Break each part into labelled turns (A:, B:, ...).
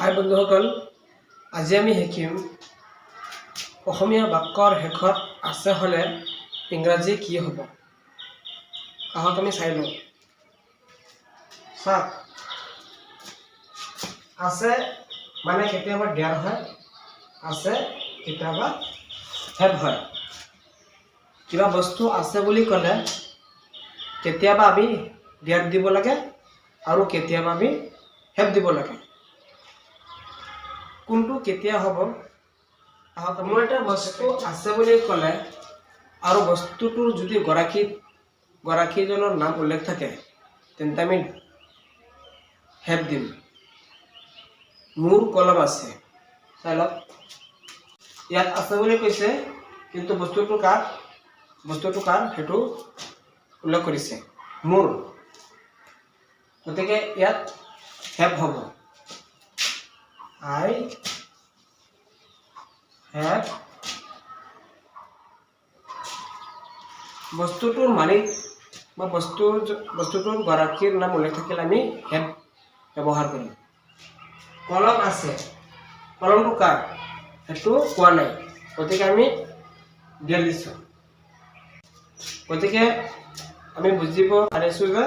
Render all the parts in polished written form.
A: হাই বন্ধুসকল, আজি আমি শিকিম অসমীয়া বাক্যৰ শেষত আছে হলে ইংৰাজী কি হ'ব। আহক আমি চাই লওঁ। চাওক, আছে মানে কেতিয়াবা ডেৰ হয়, আছে কেতিয়াবা হেভ হয়। কিবা বস্তু আছে বুলি ক'লে কেতিয়াবা আমি ডেৰ দিব লাগে আৰু কেতিয়াবা আমি হেভ দিব লাগে। কোনটো কেতিয়া হ'ব? মোৰ এটা বস্তু আছে বুলি ক'লে আৰু বস্তুটোৰ যদি গৰাকীজনৰ নাম উল্লেখ থাকে তেন্তে আমি হেভ দিম। মোৰ কলম আছে, চাই লওক, ইয়াত আছে বুলি কৈছে কিন্তু বস্তুটো কাৰ সেইটো উল্লেখ কৰিছে, মোৰ। গতিকে ইয়াত হেভ হ'ব। I have বস্তুটোৰ মালিক বা বস্তুটোৰ গৰাকীৰ নাম উল্লেখ থাকিলে আমি হেভ ব্যৱহাৰ কৰিম। কলম আছে, কলমটো কাৰ সেইটো কোৱা নাই, গতিকে আমি ডেৰ দিছোঁ। গতিকে আমি বুজিব পাৰিছোঁ যে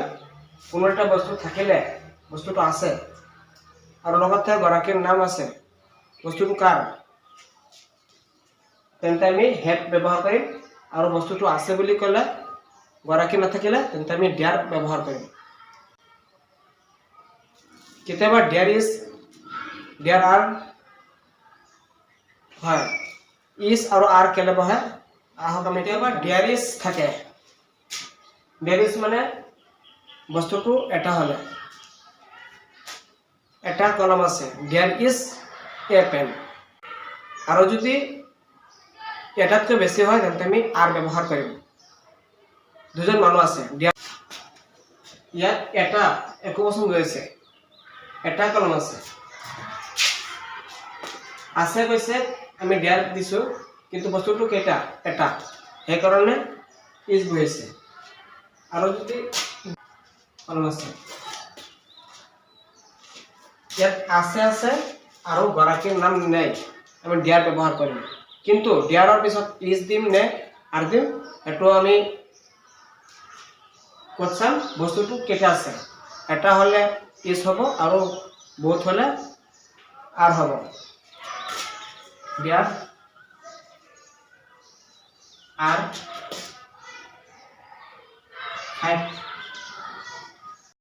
A: কোনো এটা বস্তু থাকিলে বস্তুটো আছে আৰু লগতে গৰাকীৰ নাম আছে, বস্তুটো কাৰ, তেন্তে আমি হেভ ব্যৱহাৰ কৰিম। আৰু বস্তুটো আছে বুলি ক'লে গৰাকী নাথাকিলে তেন্তে আমি ডেৰ ব্যৱহাৰ কৰিম। কেতিয়াবা ডেৰ আৰ হয়, ইজ আৰু আৰ কেলে বহে আহক আমি কেতিয়াবা ডেৰ ইজ থাকে। ডেৰ ইজ মানে বস্তুটো এটা হ'লে, এটা কলম আছে, ডেৰ ইজ এ পেন। আৰু যদি এটাতকৈ বেছি হয় তেন্তে আমি আৰ ব্যৱহাৰ কৰিম। দুজন মানুহ আছে, ইয়াত এটা একবচন গৈ আছে, এটা কলম আছে কৈছে আমি ডেৰ দিছোঁ কিন্তু বস্তুটো কেইটা, এটা, সেইকাৰণে ইজ গৈ আছে। আৰু যদি কলম আছে, ইয়াত আছে আৰু গৰাকীৰ নাম নাই, আমি ডেৰ ব্যৱহাৰ কৰিম। কিন্তু ডেৰৰ পিছত ইজ দিম নে আৰ দিম সেইটো আমি ক'ত চাম, বস্তুটো কেইটা আছে। এটা হ'লে ইজ হ'ব আৰু বহুত হ'লে আৰ হ'ব। ডেৰ আৰ 5